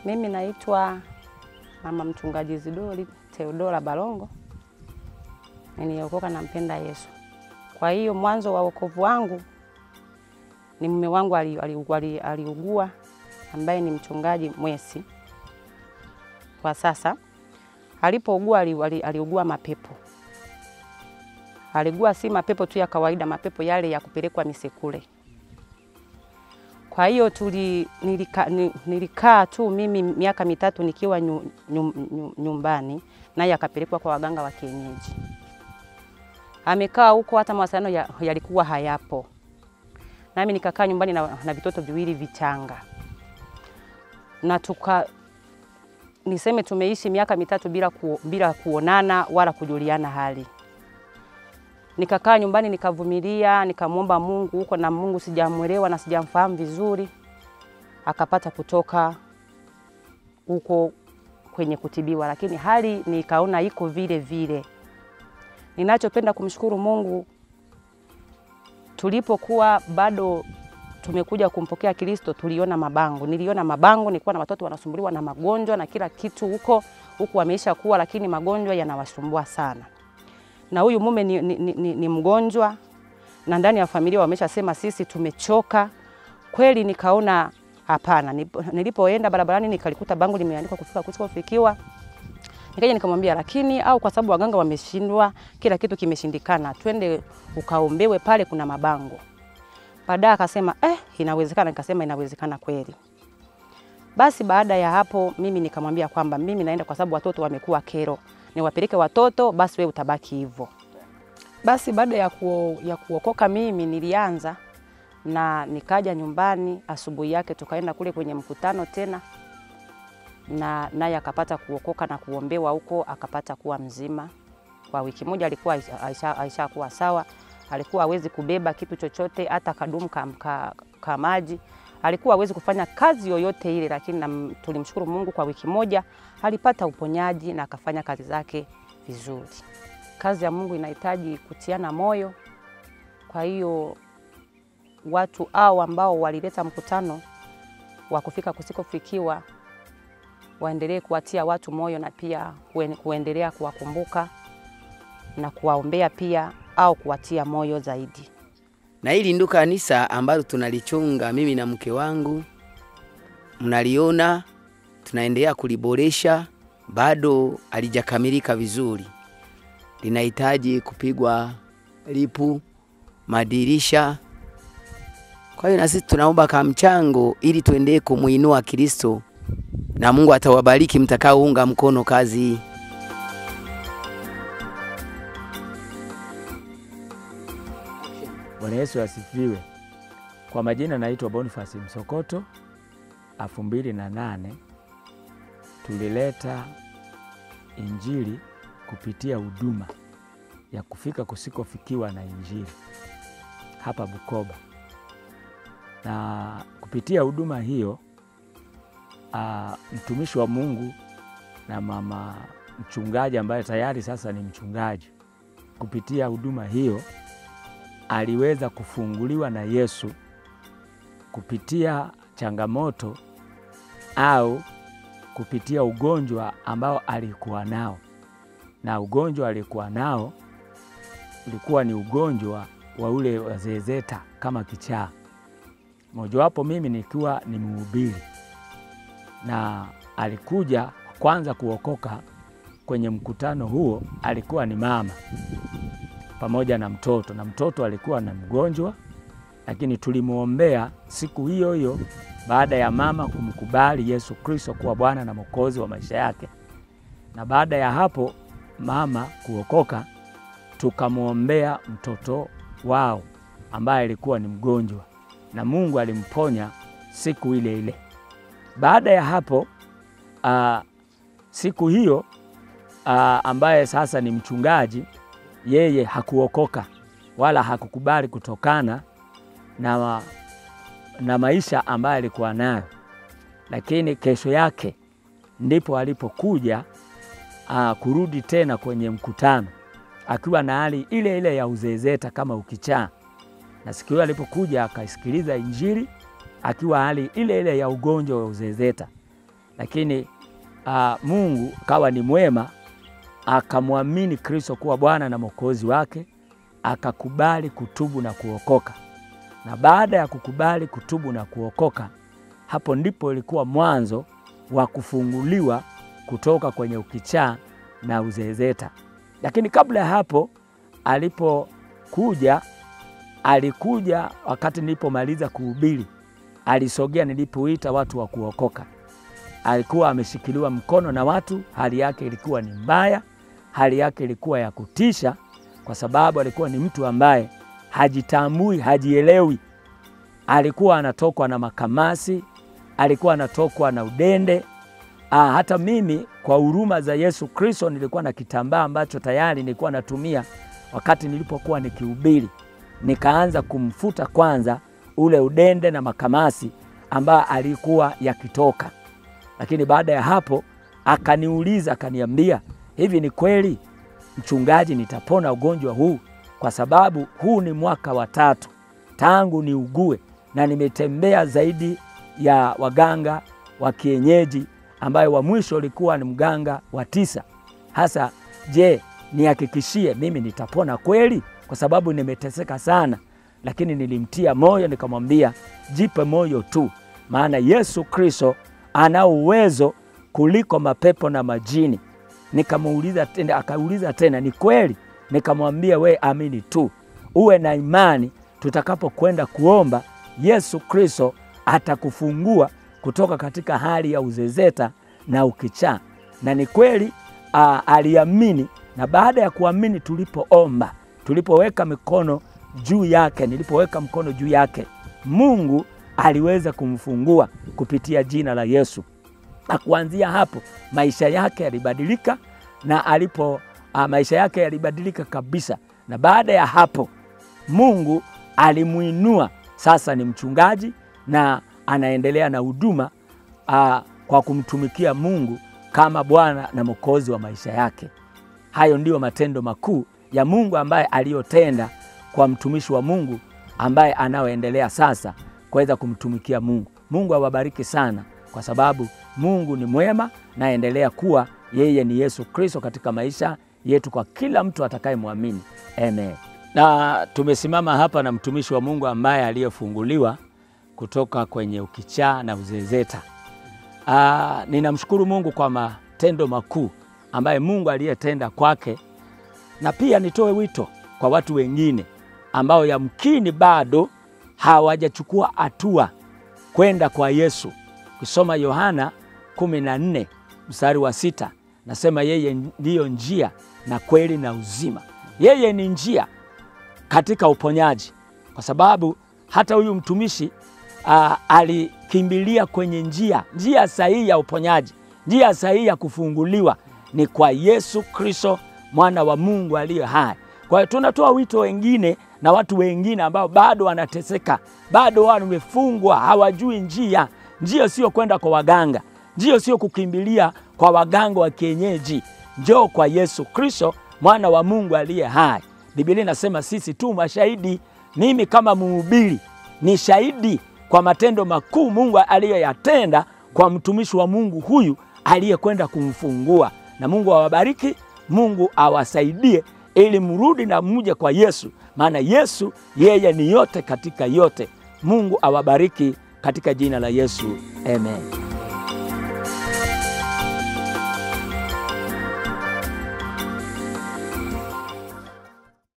Mimi naitwa Mama Mchungaji Zidori Theodora Balongo. Niliokoka na mpenda Yesu. Kwa hiyo mwanzo wa wokovu wangu ni mume wangu aliugua, ambaye ni mchungaji Mwesi. Kwa sasa alipougua aliugua mapepo. Aligua si mapepo tu ya kawaida, mapepo yale ya kupelekwa misekule. Kwa hiyo nilikaa tu mimi miaka 3 nikiwa nyumbani, naye akapelekwa kwa waganga wa kienyeji. Amekaa huko hata mawasiliano yalikuwa hayapo. Nami nikakaa nyumbani na vitoto viwili vichanga. Na niseme tumeishi miaka 3 bila kuonana wala kujuliana hali. Nikakaa nyumbani nikavumilia, nikamuomba Mungu huko, na Mungu sijamuelewa na sijamfahamu vizuri. Akapata kutoka huko kwenye kutibiwa, lakini hali nikaona iko vile vile. Ninachopenda kumshukuru Mungu, tulipokuwa bado tumekuja kumpokea Kristo, niliona mabango, nilikuwa na watoto wanasumbuliwa na magonjwa na kila kitu huko wameisha kuwa, lakini magonjwa yanawasumbua sana. Na huyu mume ni mgonjwa, na ndani ya familia wameshasema sisi tumechoka. Kweli nikaona hapana. Nilipoenda barabarani nikalikuta bango limeandikwa kufika kusikofikiwa. Nikaja nikamwambia, lakini au kwa sababu waganga wameshindwa, kila kitu kimeshindikana, twende ukaombewe pale kuna mabango. Baadaye akasema inawezekana. Nikasema inawezekana kweli. Basi baada ya hapo mimi nikamwambia kwamba mimi naenda kwa sababu watoto wamekuwa kero. Niwapeleke watoto, basi wewe utabaki hivyo. Basi baada ya kuokoka mimi nilianza na nikaja nyumbani. Asubuhi yake tukaenda kule kwenye mkutano tena, na naye akapata kuokoka na kuombewa huko, akapata kuwa mzima. Kwa wiki moja alikuwa aisha kuwa sawa. Alikuwa hawezi kubeba kitu chochote, hata kadumu ka maji. Alikuwa hawezi kufanya kazi yoyote ile, lakini tulimshukuru Mungu, kwa wiki moja alipata uponyaji na akafanya kazi zake vizuri. Kazi ya Mungu inahitaji kutiana moyo. Kwa hiyo watu hao ambao walileta mkutano wa kufika kusikofikiwa waendelee kuwatia watu moyo, na pia kuendelea kuwakumbuka na kuwaombea pia, au kuwatia moyo zaidi. Na hili ndo kanisa ambalo tunalichunga mimi na mke wangu. Mnaliona tunaendelea kuliboresha, bado halijakamilika vizuri. Linahitaji kupigwa lipu, madirisha. Kwa hiyo na sisi tunaomba kama mchango ili tuendelee kumuinua Kristo, na Mungu atawabariki mtakaounga mkono kazi hii. Bwana Yesu asifiwe. Kwa majina naitwa Boniface Msokoto. 2008 tulileta injili kupitia huduma ya kufika kusikofikiwa na injili hapa Bukoba. Na kupitia huduma hiyo mtumishi wa Mungu na mama mchungaji ambaye tayari sasa ni mchungaji, kupitia huduma hiyo aliweza kufunguliwa na Yesu kupitia changamoto au kupitia ugonjwa ambao alikuwa nao. Na ugonjwa alikuwa nao ulikuwa ni ugonjwa wa ule wa zezeta kama kichaa. Mojawapo mimi nikiwa ni mhubiri, na alikuja kwanza kuokoka kwenye mkutano huo. Alikuwa ni mama pamoja na mtoto, na mtoto alikuwa na mgonjwa, lakini tulimuombea siku hiyo hiyo baada ya mama kumkubali Yesu Kristo kuwa Bwana na Mwokozi wa maisha yake. Na baada ya hapo mama kuokoka, tukamuombea mtoto wao ambaye alikuwa ni mgonjwa, na Mungu alimponya siku ile ile. Baada ya hapo siku hiyo ambaye sasa ni mchungaji, yeye hakuokoka wala hakukubali kutokana na maisha ambayo alikuwa nayo. Lakini kesho yake ndipo alipokuja kurudi tena kwenye mkutano akiwa na hali ile ile ya uzezeta kama ukichaa. Na siku hiyo alipokuja akaisikiliza injili akiwa hali ile ile ya ugonjwa wa uzezeta. lakini Mungu kawa ni mwema, akamwamini Kristo kuwa Bwana na Mwokozi wake, akakubali kutubu na kuokoka. Na baada ya kukubali kutubu na kuokoka, hapo ndipo ilikuwa mwanzo wa kufunguliwa kutoka kwenye ukichaa na uzezeta. Lakini kabla ya hapo, alikuja wakati nilipomaliza kuhubiri, alisogea nilipoita watu wa kuokoka. Alikuwa ameshikiliwa mkono na watu, hali yake ilikuwa ni mbaya, hali yake ilikuwa ya kutisha, kwa sababu alikuwa ni mtu ambaye hajitambui, hajielewi. Alikuwa anatokwa na makamasi, alikuwa anatokwa na udende. Hata mimi kwa huruma za Yesu Kristo nilikuwa na kitambaa ambacho tayari nilikuwa natumia wakati nilipokuwa nikihubiri. Nikaanza kumfuta kwanza ule udende na makamasi ambayo alikuwa yakitoka. Lakini baada ya hapo akaniuliza, akaniambia, hivi ni kweli mchungaji nitapona ugonjwa huu? Kwa sababu huu ni mwaka wa 3 tangu niugue, na nimetembea zaidi ya waganga wa kienyeji, ambaye wa mwisho alikuwa ni mganga wa 9. Hasa je, nihakikishie mimi nitapona kweli? Kwa sababu nimeteseka sana. Lakini nilimtia moyo, nikamwambia, jipe moyo tu, maana Yesu Kristo ana uwezo kuliko mapepo na majini. Nikamuuliza tena, akauliza tena, ni kweli? Nikamwambia, we amini tu, uwe na imani, tutakapokwenda kuomba Yesu Kristo atakufungua kutoka katika hali ya uzezeta na ukichaa. Na ni kweli aliamini, na baada ya kuamini tulipoomba, tulipoweka mikono juu yake, nilipoweka mkono juu yake, Mungu aliweza kumfungua kupitia jina la Yesu. Na kuanzia hapo maisha yake yalibadilika, na maisha yake yalibadilika kabisa. Na baada ya hapo Mungu alimuinua, sasa ni mchungaji na anaendelea na huduma kwa kumtumikia Mungu kama Bwana na Mwokozi wa maisha yake. Hayo ndio matendo makuu ya Mungu ambaye aliyotenda kwa mtumishi wa Mungu ambaye anaoendelea sasa kuweza kumtumikia Mungu. Mungu awabariki sana, kwa sababu Mungu ni mwema na endelea kuwa yeye ni Yesu Kristo katika maisha yetu kwa kila mtu atakayemwamini. Amen. Na tumesimama hapa na mtumishi wa Mungu ambaye aliyefunguliwa kutoka kwenye ukichaa na uzezeta. Ninamshukuru Mungu kwa matendo makuu ambaye Mungu aliyetenda kwake, na pia nitoe wito kwa watu wengine ambao yamkini bado hawajachukua hatua kwenda kwa Yesu. Kusoma Yohana 14 mstari wa 6, nasema yeye ndiyo njia na kweli na uzima. Yeye ni njia katika uponyaji, kwa sababu hata huyu mtumishi alikimbilia kwenye njia sahihi ya uponyaji, njia sahihi ya kufunguliwa ni kwa Yesu Kristo, mwana wa Mungu aliye hai. Kwa hiyo tunatoa wito wengine na watu wengine ambao bado wanateseka, bado wamefungwa, hawajui njia. Njia sio kwenda kwa waganga, njia sio kukimbilia kwa waganga wa kienyeji. Njoo kwa Yesu Kristo, mwana wa Mungu aliye hai. Biblia inasema sisi tu mashahidi. Mimi kama mhubiri ni shahidi kwa matendo makuu Mungu aliyoyatenda kwa mtumishi wa Mungu huyu aliyekwenda kumfungua. Na Mungu awabariki, Mungu awasaidie ili mrudi na muje kwa Yesu, maana Yesu yeye ni yote katika yote. Mungu awabariki katika jina la Yesu. Amen.